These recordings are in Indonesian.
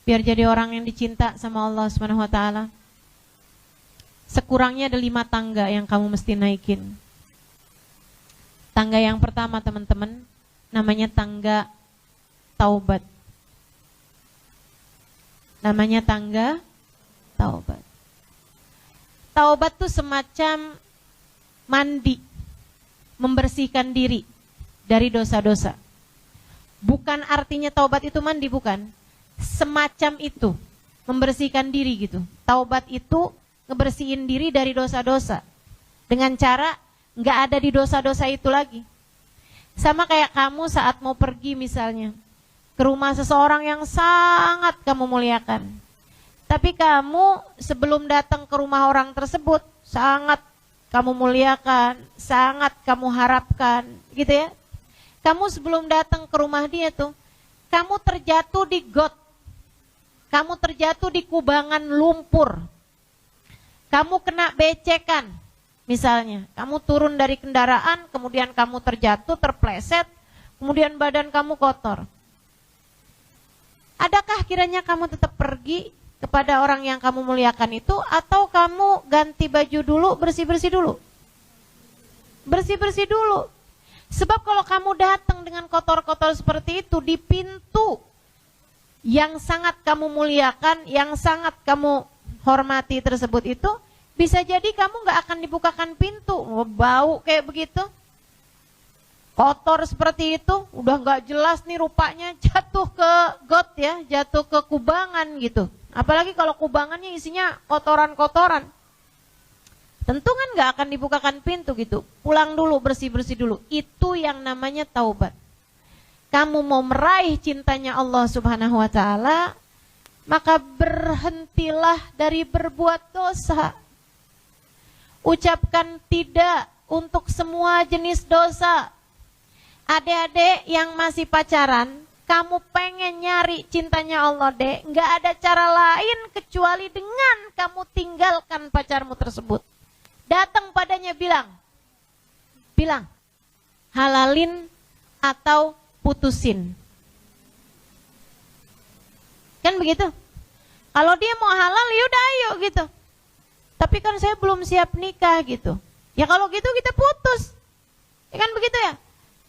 biar jadi orang yang dicinta sama Allah Subhanahu wa taala, sekurangnya ada 5 tangga yang kamu mesti naikin. Tangga yang pertama, teman-teman, namanya tangga taubat. Namanya tangga taubat. Taubat tuh semacam mandi, membersihkan diri dari dosa-dosa. Bukan artinya taubat itu mandi, bukan. Semacam itu, membersihkan diri gitu. Taubat itu ngebersihin diri dari dosa-dosa dengan cara nggak ada di dosa-dosa itu lagi. Sama kayak kamu saat mau pergi misalnya ke rumah seseorang yang sangat kamu muliakan, tapi kamu sebelum datang ke rumah orang tersebut sangat kamu muliakan, sangat kamu harapkan, gitu ya. Kamu sebelum datang ke rumah dia tuh, kamu terjatuh di got, kamu terjatuh di kubangan lumpur, kamu kena becekan, misalnya, kamu turun dari kendaraan, kemudian kamu terjatuh, terpleset, kemudian badan kamu kotor. Adakah kiranya kamu tetap pergi kepada orang yang kamu muliakan itu, atau kamu ganti baju dulu, bersih-bersih dulu? Bersih-bersih dulu. Sebab kalau kamu datang dengan kotor-kotor seperti itu di pintu yang sangat kamu muliakan, yang sangat kamu hormati tersebut itu, bisa jadi kamu gak akan dibukakan pintu, bau kayak begitu, kotor seperti itu, udah gak jelas nih rupanya, jatuh ke got ya, jatuh ke kubangan gitu. Apalagi kalau kubangannya isinya kotoran-kotoran, tentu kan gak akan dibukakan pintu gitu. Pulang dulu, bersih-bersih dulu. Itu yang namanya taubat. Kamu mau meraih cintanya Allah Subhanahu wa taala, maka berhentilah dari berbuat dosa. Ucapkan tidak untuk semua jenis dosa. Adik-adik yang masih pacaran, kamu pengen nyari cintanya Allah, dek, gak ada cara lain kecuali dengan kamu tinggalkan pacarmu tersebut. Datang padanya bilang, halalin atau putusin. Kan begitu? Kalau dia mau halal, yaudah ayo gitu. Tapi kan saya belum siap nikah gitu. Ya kalau gitu kita putus. Ya kan begitu ya?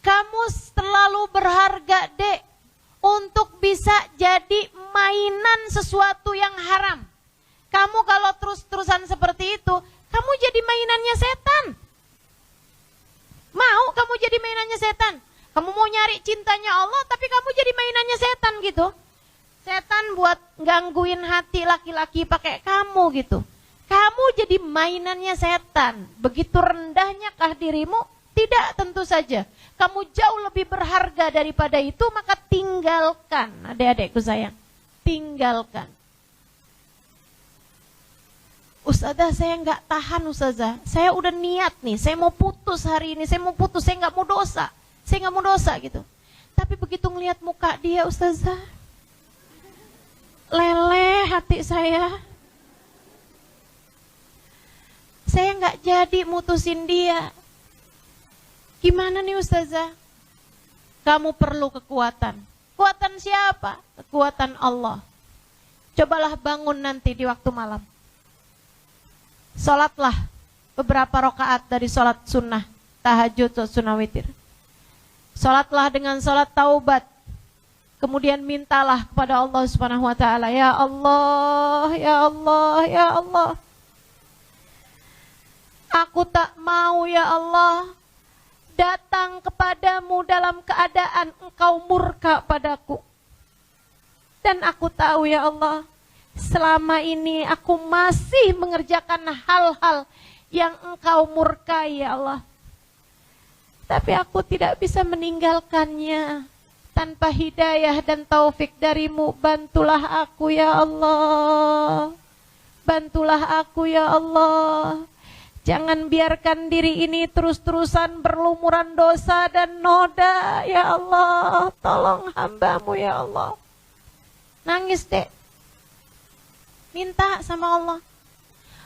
Kamu terlalu berharga, dek, untuk bisa jadi mainan sesuatu yang haram. Kamu kalau terus-terusan seperti itu, kamu jadi mainannya setan. Mau kamu jadi mainannya setan? Kamu mau nyari cintanya Allah, tapi kamu jadi mainannya setan gitu. Setan buat gangguin hati laki-laki pakai kamu gitu. Kamu jadi mainannya setan. Begitu rendahnya kah dirimu? Tidak, tentu saja. Kamu jauh lebih berharga daripada itu, maka tinggalkan. Adik-adikku sayang, tinggalkan. Ustazah, saya nggak tahan Ustazah. Saya udah niat nih, saya mau putus hari ini, saya mau putus, saya nggak mau dosa. Saya nggak mau dosa gitu. Tapi begitu ngelihat muka dia Ustazah, leleh hati saya. Saya nggak jadi mutusin dia. Gimana nih Ustazah? Kamu perlu kekuatan. Kekuatan siapa? Kekuatan Allah. Cobalah bangun nanti di waktu malam. Sholatlah beberapa rakaat dari sholat sunnah, tahajud atau sunnah witir. Sholatlah dengan sholat taubat. Kemudian mintalah kepada Allah Subhanahu wa taala, ya Allah, ya Allah, ya Allah. Aku tak mau ya Allah datang kepadamu dalam keadaan engkau murka padaku. Dan aku tahu ya Allah, selama ini aku masih mengerjakan hal-hal yang engkau murkai ya Allah. Tapi aku tidak bisa meninggalkannya. Tanpa hidayah dan taufik darimu, bantulah aku ya Allah. Bantulah aku ya Allah. Jangan biarkan diri ini terus-terusan berlumuran dosa dan noda ya Allah. Tolong hambamu ya Allah. Nangis dek. Minta sama Allah.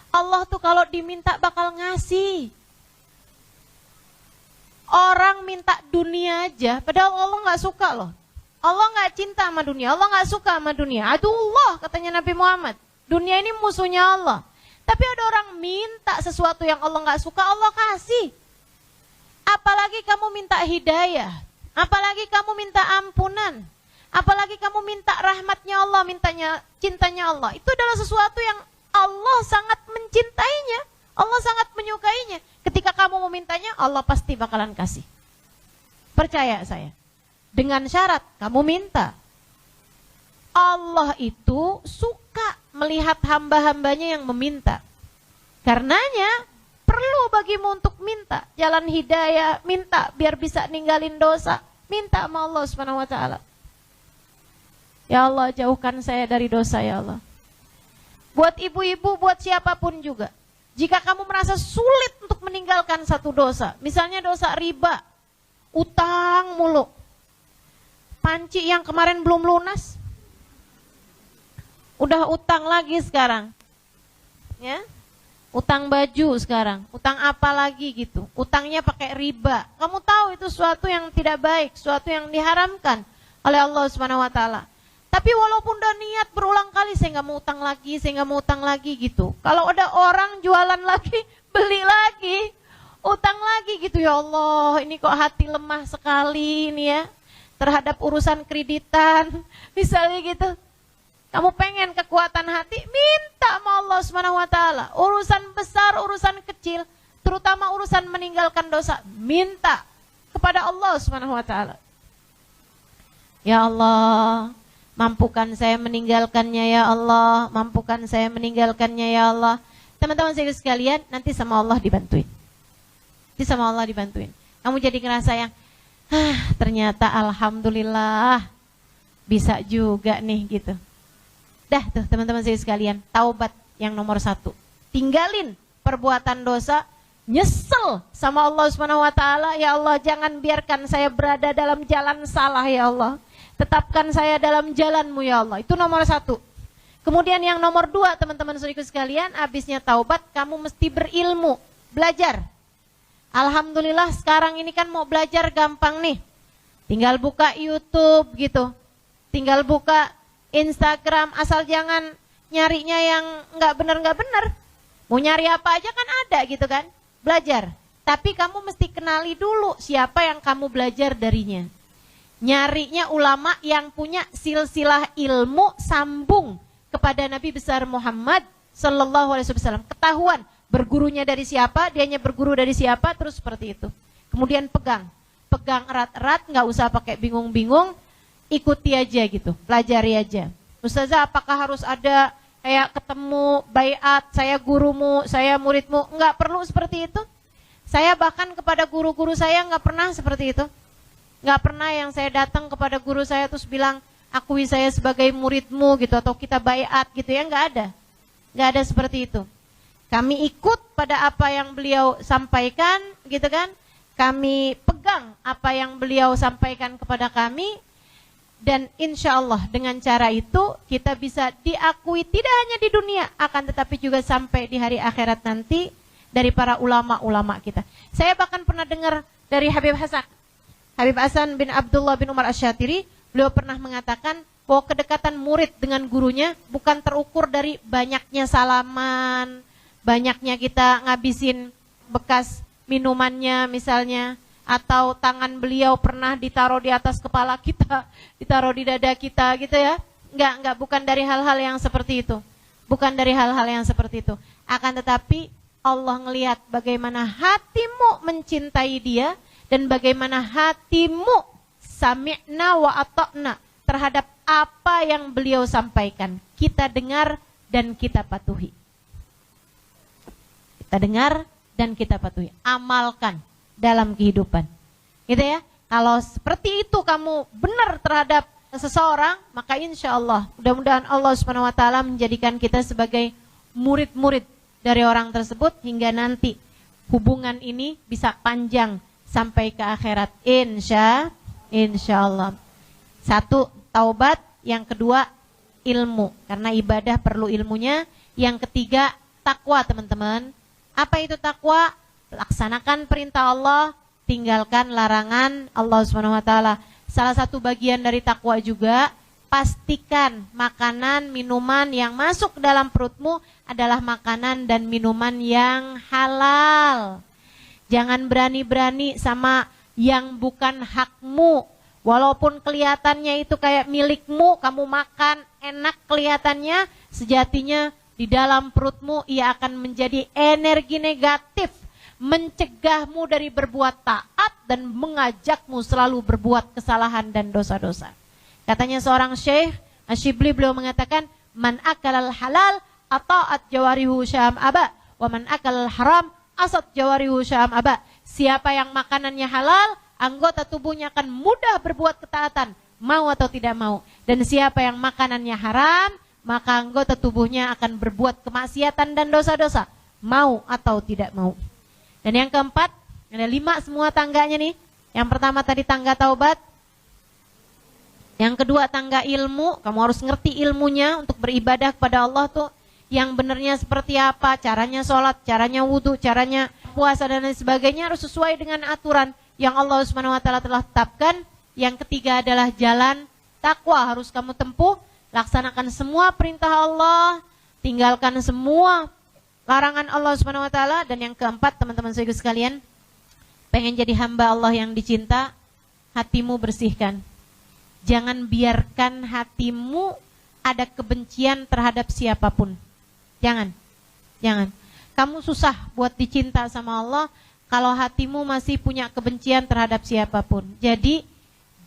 Allah tuh kalau diminta bakal ngasih. Orang minta dunia aja, padahal Allah gak suka loh. Allah nggak cinta sama dunia, Allah nggak suka sama dunia. Aduh, katanya Nabi Muhammad. Dunia ini musuhnya Allah. Tapi ada orang minta sesuatu yang Allah nggak suka, Allah kasih. Apalagi kamu minta hidayah, apalagi kamu minta ampunan, apalagi kamu minta rahmatnya Allah, mintanya cintanya Allah. Itu adalah sesuatu yang Allah sangat mencintainya, Allah sangat menyukainya. Ketika kamu memintanya, Allah pasti bakalan kasih. Percaya saya. Dengan syarat kamu minta. Allah itu suka melihat hamba-hambanya yang meminta. Karenanya perlu bagimu untuk minta jalan hidayah, minta biar bisa ninggalin dosa, minta sama Allah Subhanahu wa taala. Ya Allah, jauhkan saya dari dosa ya Allah. Buat ibu-ibu, buat siapapun juga. Jika kamu merasa sulit untuk meninggalkan satu dosa, misalnya dosa riba, utang mulu, panci yang kemarin belum lunas, udah utang lagi sekarang, ya, utang baju sekarang, utang apa lagi gitu, utangnya pakai riba. Kamu tahu itu suatu yang tidak baik, suatu yang diharamkan oleh Allah Subhanahu Wa Taala. Tapi walaupun udah niat berulang kali, saya nggak mau utang lagi, saya nggak mau utang lagi gitu. Kalau ada orang jualan lagi, beli lagi, utang lagi gitu, ya Allah, ini kok hati lemah sekali ini ya terhadap urusan kreditan, misalnya gitu. Kamu pengen kekuatan hati, minta sama Allah Subhanahu wa taala. Urusan besar, urusan kecil, terutama urusan meninggalkan dosa, minta kepada Allah Subhanahu wa taala. Ya Allah, mampukan saya meninggalkannya ya Allah, mampukan saya meninggalkannya ya Allah. Teman-teman saya sekalian, nanti sama Allah dibantuin. Nanti sama Allah dibantuin. Kamu jadi ngerasa yang ternyata alhamdulillah bisa juga nih gitu. Dah tuh teman-teman saya sekalian, taubat yang nomor 1. Tinggalin perbuatan dosa, nyesel sama Allah Subhanahu wa taala. Ya Allah, jangan biarkan saya berada dalam jalan salah ya Allah. Tetapkan saya dalam jalan-Mu ya Allah. Itu nomor 1. Kemudian yang nomor 2, teman-teman saudaraku sekalian, habisnya taubat kamu mesti berilmu, belajar. Alhamdulillah sekarang ini kan mau belajar gampang nih. Tinggal buka YouTube gitu. Tinggal buka Instagram, asal jangan nyarinya yang nggak benar. Mau nyari apa aja kan ada gitu kan. Belajar. Tapi kamu mesti kenali dulu siapa yang kamu belajar darinya. Nyarinya ulama yang punya silsilah ilmu sambung kepada Nabi besar Muhammad sallallahu alaihi wasallam. Ketahuan bergurunya dari siapa, dianya berguru dari siapa, terus seperti itu. Kemudian pegang erat-erat, nggak usah pakai bingung-bingung, ikuti aja gitu, pelajari aja. Ustazah, apakah harus ada kayak ketemu baiat, saya gurumu, saya muridmu? Nggak perlu seperti itu. Saya bahkan kepada guru-guru saya nggak pernah seperti itu. Nggak pernah yang saya datang kepada guru saya terus bilang, akui saya sebagai muridmu gitu, atau kita baiat gitu ya, nggak ada. Nggak ada seperti itu. Kami ikut pada apa yang beliau sampaikan gitu kan. Kami pegang apa yang beliau sampaikan kepada kami. Dan insya Allah dengan cara itu kita bisa diakui tidak hanya di dunia, akan tetapi juga sampai di hari akhirat nanti dari para ulama-ulama kita. Saya bahkan pernah dengar dari Habib Hasan bin Abdullah bin Umar Asy-Syatiri, beliau pernah mengatakan bahwa kedekatan murid dengan gurunya bukan terukur dari banyaknya salaman, banyaknya kita ngabisin bekas minumannya misalnya, atau tangan beliau pernah ditaruh di atas kepala kita, ditaruh di dada kita gitu ya. Enggak, bukan dari hal-hal yang seperti itu. Bukan dari hal-hal yang seperti itu. Akan tetapi Allah ngelihat bagaimana hatimu mencintai dia dan bagaimana hatimu sami'na wa ata'na terhadap apa yang beliau sampaikan. Kita dengar dan kita patuhi. Kita dengar dan kita patuhi. Amalkan dalam kehidupan. Gitu ya. Kalau seperti itu kamu benar terhadap seseorang, maka insya Allah mudah-mudahan Allah Subhanahu wa taala menjadikan kita sebagai murid-murid dari orang tersebut hingga nanti hubungan ini bisa panjang sampai ke akhirat. Insya Allah. 1, taubat. Yang kedua, ilmu. Karena ibadah perlu ilmunya. Yang ketiga, takwa teman-teman. Apa itu takwa? Laksanakan perintah Allah, tinggalkan larangan Allah Subhanahu wa taala. salah satu bagian dari takwa juga, pastikan makanan, minuman yang masuk ke dalam perutmu adalah makanan dan minuman yang halal. Jangan berani-berani sama yang bukan hakmu. Walaupun kelihatannya itu kayak milikmu, kamu makan enak kelihatannya, sejatinya di dalam perutmu ia akan menjadi energi negatif, mencegahmu dari berbuat taat dan mengajakmu selalu berbuat kesalahan dan dosa-dosa. Katanya seorang syekh, Asyibli, beliau mengatakan, man akalal halal ata'at jawarihu syam aba, wa man akalal haram asat jawarihu syam aba. Siapa yang makanannya halal, anggota tubuhnya akan mudah berbuat ketaatan, mau atau tidak mau. Dan siapa yang makanannya haram, maka anggota tubuhnya akan berbuat kemaksiatan dan dosa-dosa, mau atau tidak mau. Dan yang keempat, ada 5 semua tangganya nih. Yang pertama tadi tangga taubat. Yang kedua tangga ilmu, kamu harus ngerti ilmunya untuk beribadah kepada Allah tuh yang benarnya seperti apa, caranya sholat, caranya wudhu, caranya puasa dan lain sebagainya harus sesuai dengan aturan yang Allah Subhanahu wa taala telah tetapkan. Yang ketiga adalah jalan takwa, harus kamu tempuh, laksanakan semua perintah Allah, tinggalkan semua larangan Allah Subhanahu wa taala. Dan yang keempat, teman-teman saya sekalian, pengen jadi hamba Allah yang dicinta, hatimu bersihkan. Jangan biarkan hatimu ada kebencian terhadap siapapun. Jangan. Kamu susah buat dicinta sama Allah kalau hatimu masih punya kebencian terhadap siapapun. Jadi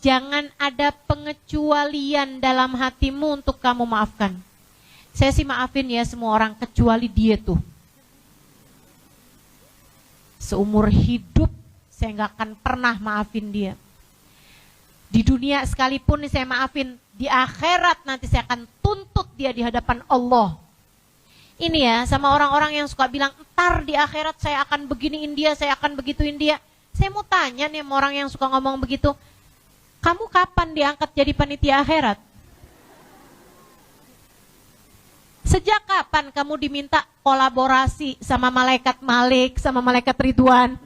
jangan ada pengecualian dalam hatimu untuk kamu maafkan. Saya sih maafin ya semua orang kecuali dia tuh. Seumur hidup saya gak akan pernah maafin dia. Di dunia sekalipun saya maafin, di akhirat nanti saya akan tuntut dia di hadapan Allah. Ini ya, sama orang-orang yang suka bilang, entar di akhirat saya akan beginiin dia, saya akan begituin dia. Saya mau tanya nih sama orang yang suka ngomong begitu, kamu kapan diangkat jadi panitia akhirat? Sejak kapan kamu diminta kolaborasi sama malaikat Malik, sama malaikat Ridwan?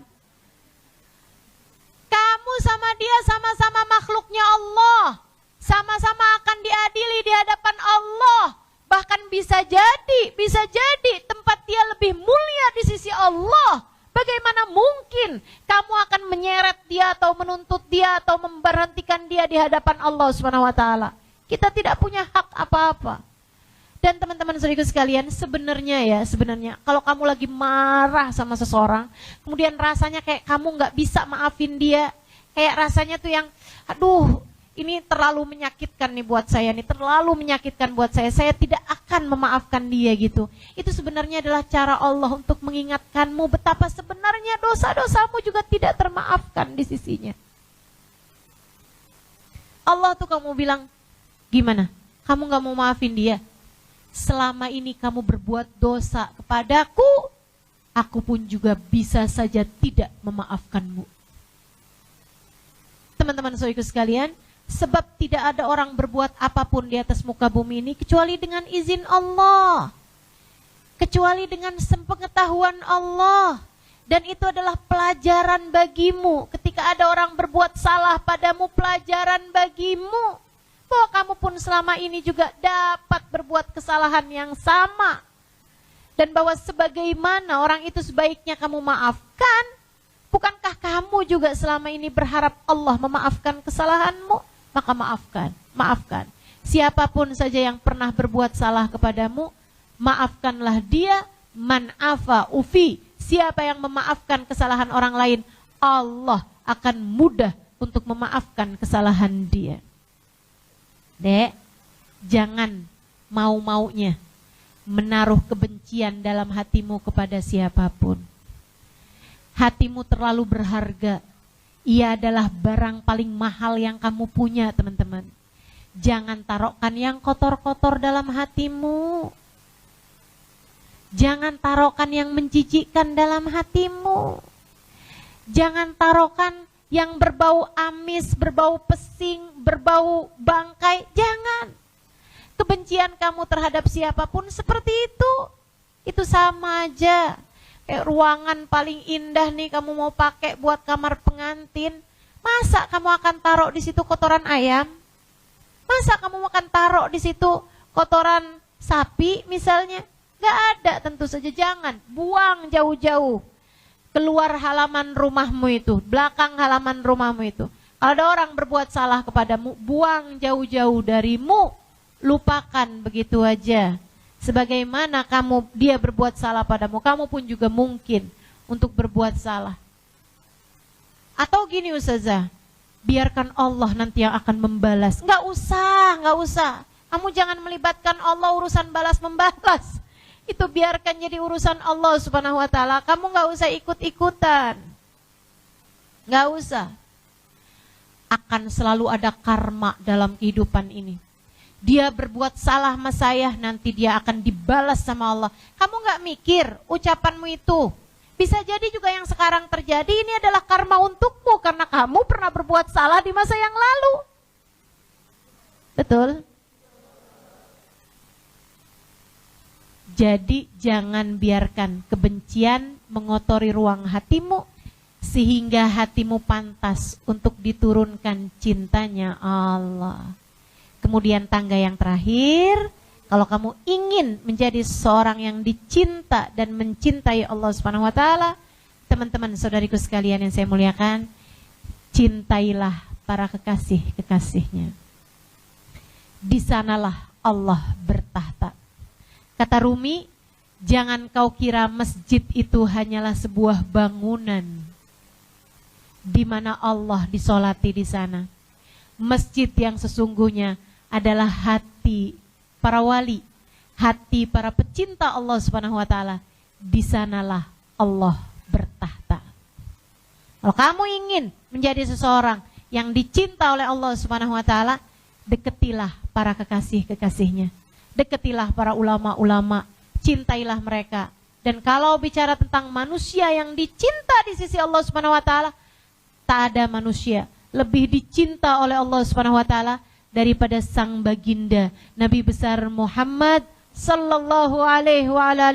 Kamu sama dia sama-sama makhluknya Allah, sama-sama akan diadili di hadapan Allah. Bahkan bisa jadi tempat dia lebih mulia di sisi Allah. Bagaimana mungkin kamu akan menyeret dia atau menuntut dia atau memberhentikan dia di hadapan Allah Subhanahu wa taala? Kita tidak punya hak apa-apa. Dan teman-teman saudaraku sekalian, sebenarnya kalau kamu lagi marah sama seseorang, kemudian rasanya kayak kamu nggak bisa maafin dia, kayak rasanya tuh yang, aduh, ini terlalu menyakitkan nih buat saya, saya tidak akan memaafkan dia gitu. Itu sebenarnya adalah cara Allah untuk mengingatkanmu betapa sebenarnya dosa-dosamu juga tidak termaafkan di sisinya. Allah tuh kamu bilang, gimana? Kamu gak mau maafin dia? Selama ini kamu berbuat dosa kepadaku, aku pun juga bisa saja tidak memaafkanmu. Teman-teman saudaraku sekalian, sebab tidak ada orang berbuat apapun di atas muka bumi ini kecuali dengan izin Allah, kecuali dengan sepengetahuan Allah. Dan itu adalah pelajaran bagimu. Ketika ada orang berbuat salah padamu, pelajaran bagimu bahwa kamu pun selama ini juga dapat berbuat kesalahan yang sama. Dan bahwa sebagaimana orang itu sebaiknya kamu maafkan, bukankah kamu juga selama ini berharap Allah memaafkan kesalahanmu? Maka maafkan. Siapapun saja yang pernah berbuat salah kepadamu, maafkanlah dia. Man afa ufi, siapa yang memaafkan kesalahan orang lain, Allah akan mudah untuk memaafkan kesalahan dia. Dek, jangan mau-maunya menaruh kebencian dalam hatimu kepada siapapun. Hatimu terlalu berharga. Ia adalah barang paling mahal yang kamu punya, teman-teman. Jangan taruhkan yang kotor-kotor dalam hatimu. Jangan taruhkan yang menjijikkan dalam hatimu. Jangan taruhkan yang berbau amis, berbau pesing, berbau bangkai. Jangan. Kebencian kamu terhadap siapapun seperti itu. Itu sama aja. Kayak ruangan paling indah nih kamu mau pakai buat kamar pengantin. Masa kamu akan taruh di situ kotoran ayam? Masa kamu akan taruh di situ kotoran sapi misalnya? Gak ada, tentu saja jangan. Buang jauh-jauh. Keluar halaman rumahmu itu, belakang halaman rumahmu itu. Kalau ada orang berbuat salah kepadamu, buang jauh-jauh darimu, lupakan begitu aja. Sebagaimana dia berbuat salah padamu, kamu pun juga mungkin untuk berbuat salah. Atau gini Ustazah, biarkan Allah nanti yang akan membalas. Nggak usah. Kamu jangan melibatkan Allah urusan balas-membalas. Itu biarkan jadi urusan Allah Subhanahu wa ta'ala. Kamu nggak usah ikut-ikutan. Nggak usah. Akan selalu ada karma dalam kehidupan ini. Dia berbuat salah sama saya, nanti dia akan dibalas sama Allah. Kamu nggak mikir ucapanmu itu. Bisa jadi juga yang sekarang terjadi ini adalah karma untukmu. Karena kamu pernah berbuat salah di masa yang lalu. Betul? Jadi jangan biarkan kebencian mengotori ruang hatimu sehingga hatimu pantas untuk diturunkan cintanya Allah. Kemudian tangga yang terakhir, kalau kamu ingin menjadi seorang yang dicinta dan mencintai Allah Subhanahu wa taala, teman-teman saudariku sekalian yang saya muliakan, cintailah para kekasih-kekasihnya. Di sanalah Allah bertahta. Kata Rumi, jangan kau kira masjid itu hanyalah sebuah bangunan di mana Allah disolati di sana. Masjid yang sesungguhnya adalah hati para wali, hati para pecinta Allah Subhanahu wa taala. Di sanalah Allah bertahta. Kalau kamu ingin menjadi seseorang yang dicinta oleh Allah Subhanahu wa taala, deketilah para kekasih-kekasihnya. Deketilah para ulama-ulama, cintailah mereka. Dan kalau bicara tentang manusia yang dicinta di sisi Allah Subhanahu wa taala, tak ada manusia lebih dicinta oleh Allah Subhanahu wa taala daripada sang baginda Nabi besar Muhammad sallallahu alaihi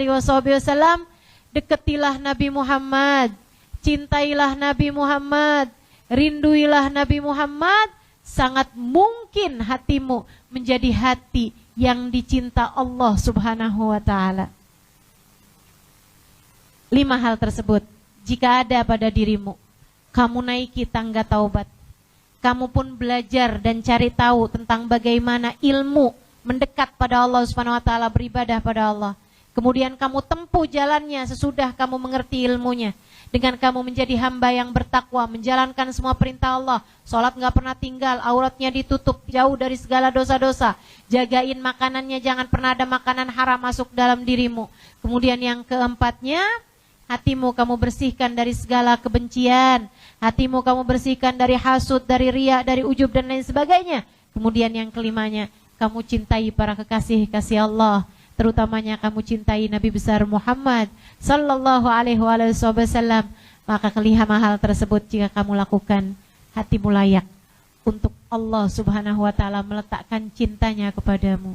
wasallam. Deketilah Nabi Muhammad, cintailah Nabi Muhammad, rinduilah Nabi Muhammad. Sangat mungkin hatimu menjadi hati yang dicinta Allah Subhanahu wa ta'ala. 5 hal tersebut jika ada pada dirimu, kamu naiki tangga taubat. Kamu pun belajar dan cari tahu tentang bagaimana ilmu mendekat pada Allah Subhanahu wa ta'ala, beribadah pada Allah. Kemudian kamu tempuh jalannya sesudah kamu mengerti ilmunya. Dengan kamu menjadi hamba yang bertakwa, menjalankan semua perintah Allah, sholat gak pernah tinggal, auratnya ditutup, jauh dari segala dosa-dosa, jagain makanannya, jangan pernah ada makanan haram masuk dalam dirimu. Kemudian yang keempatnya, hatimu kamu bersihkan dari segala kebencian, hatimu kamu bersihkan dari hasud, dari riya, dari ujub dan lain sebagainya. Kemudian yang kelimanya, kamu cintai para kekasih-kekasih Allah, terutamanya kamu cintai Nabi besar Muhammad sallallahu alaihi wasallam. Maka kelima hal tersebut jika kamu lakukan, hatimu layak untuk Allah Subhanahu wa ta'ala meletakkan cintanya kepadamu.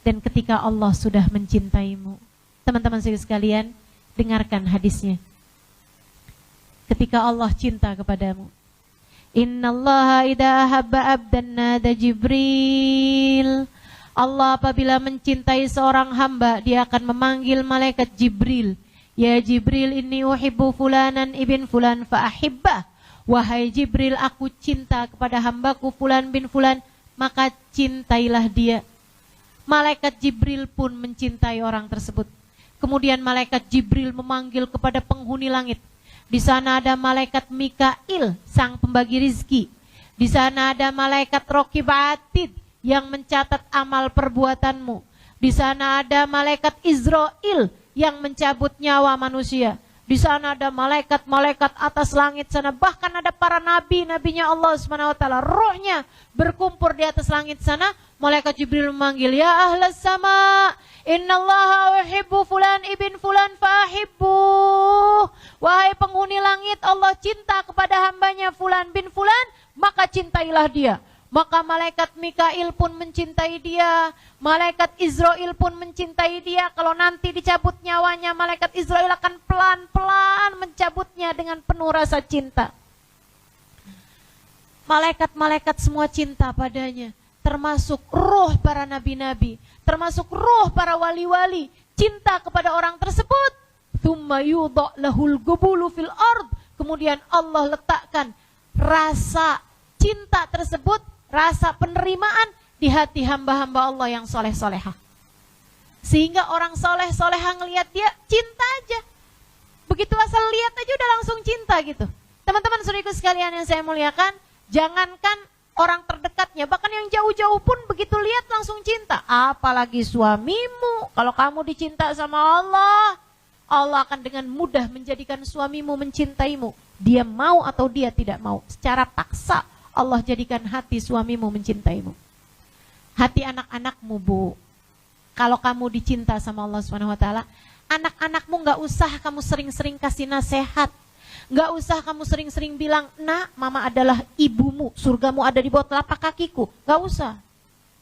Dan ketika Allah sudah mencintaimu, teman-teman sekalian, dengarkan hadisnya. Ketika Allah cinta kepadamu, innallaha idza ahabba abdan nada Jibril. Allah apabila mencintai seorang hamba, dia akan memanggil malaikat Jibril. Ya Jibril, inni uhibbu fulanan ibn fulan fa'ahibbah. Wahai Jibril, aku cinta kepada hambaku fulan bin fulan, maka cintailah dia. Malaikat Jibril pun mencintai orang tersebut. Kemudian malaikat Jibril memanggil kepada penghuni langit. Di sana ada malaikat Mikail, sang pembagi rizki. Di sana ada malaikat Raqib Atid, yang mencatat amal perbuatanmu. Di sana ada malaikat Israel yang mencabut nyawa manusia. Di sana ada malaikat-malaikat atas langit sana. Bahkan ada para nabi-nabinya Allah Subhanahu wa ta'ala. Rohnya berkumpul di atas langit sana. Malaikat Jibril memanggil, ya ahlas sama, innallaha uhibbu fulan ibn fulan fahibbu. Wahai penghuni langit, Allah cinta kepada hambanya fulan bin fulan, maka cintailah dia. Maka malaikat Mikail pun mencintai dia, malaikat Israel pun mencintai dia. Kalau nanti dicabut nyawanya, malaikat Israel akan pelan-pelan mencabutnya dengan penuh rasa cinta. Malaikat-malaikat semua cinta padanya, termasuk roh para nabi-nabi, termasuk roh para wali-wali, cinta kepada orang tersebut. Tsumma yudha lahul gubulu fil ard. Kemudian Allah letakkan rasa cinta tersebut, rasa penerimaan di hati hamba-hamba Allah yang soleh-solehah. Sehingga orang soleh-solehah ngelihat dia, cinta aja. Begitu asal lihat aja udah langsung cinta gitu. Teman-teman saudaraku sekalian yang saya muliakan, jangankan orang terdekatnya, bahkan yang jauh-jauh pun begitu lihat langsung cinta. Apalagi suamimu, kalau kamu dicinta sama Allah, Allah akan dengan mudah menjadikan suamimu mencintaimu. Dia mau atau dia tidak mau, secara paksa Allah jadikan hati suamimu mencintaimu. Hati anak-anakmu, Bu, kalau kamu dicinta sama Allah SWT, anak-anakmu gak usah kamu sering-sering kasih nasihat, gak usah kamu sering-sering bilang, nak, mama adalah ibumu, surgamu ada di bawah telapak kakiku. Gak usah.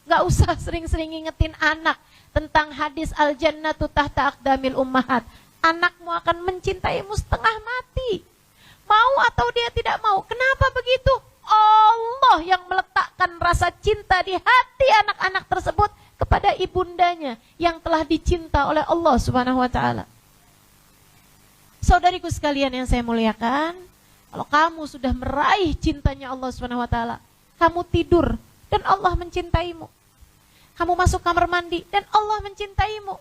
Gak usah sering-sering ngingetin anak tentang hadis al-jannatu tahta aqdamil ummahat. Anakmu akan mencintaimu setengah mati. Mau atau dia tidak mau. Kenapa begitu? Allah yang meletakkan rasa cinta di hati anak-anak tersebut kepada ibundanya yang telah dicinta oleh Allah Subhanahu wa taala. Saudariku sekalian yang saya muliakan, kalau kamu sudah meraih cintanya Allah Subhanahu wa taala, kamu tidur dan Allah mencintaimu. Kamu masuk kamar mandi dan Allah mencintaimu.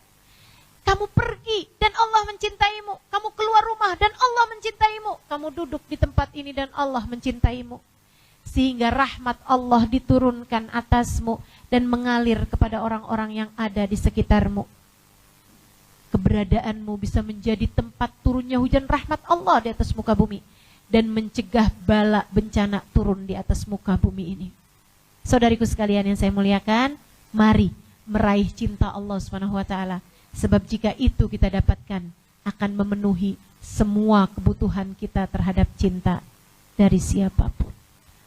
Kamu pergi dan Allah mencintaimu. Kamu keluar rumah dan Allah mencintaimu. Kamu duduk di tempat ini dan Allah mencintaimu. Sehingga rahmat Allah diturunkan atasmu dan mengalir kepada orang-orang yang ada di sekitarmu. Keberadaanmu bisa menjadi tempat turunnya hujan rahmat Allah di atas muka bumi dan mencegah bala bencana turun di atas muka bumi ini. Saudariku sekalian yang saya muliakan, mari meraih cinta Allah Subhanahu wa taala. Sebab jika itu kita dapatkan, akan memenuhi semua kebutuhan kita terhadap cinta dari siapapun.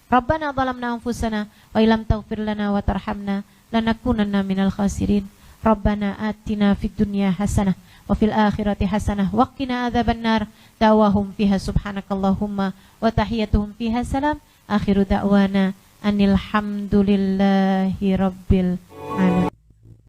Rabbana zalamna anfusana wa illam taghfir lana wa tarhamna lanakunanna minal khasirin. Rabbana atina fid dunya hasanah wa fil akhirati hasanah wa qina adzabannar. Da'wahum fiha subhanakallahumma wa tahiyyatuhum fiha salam. Akhiru da'wana anil hamdulillahi rabbil alamin.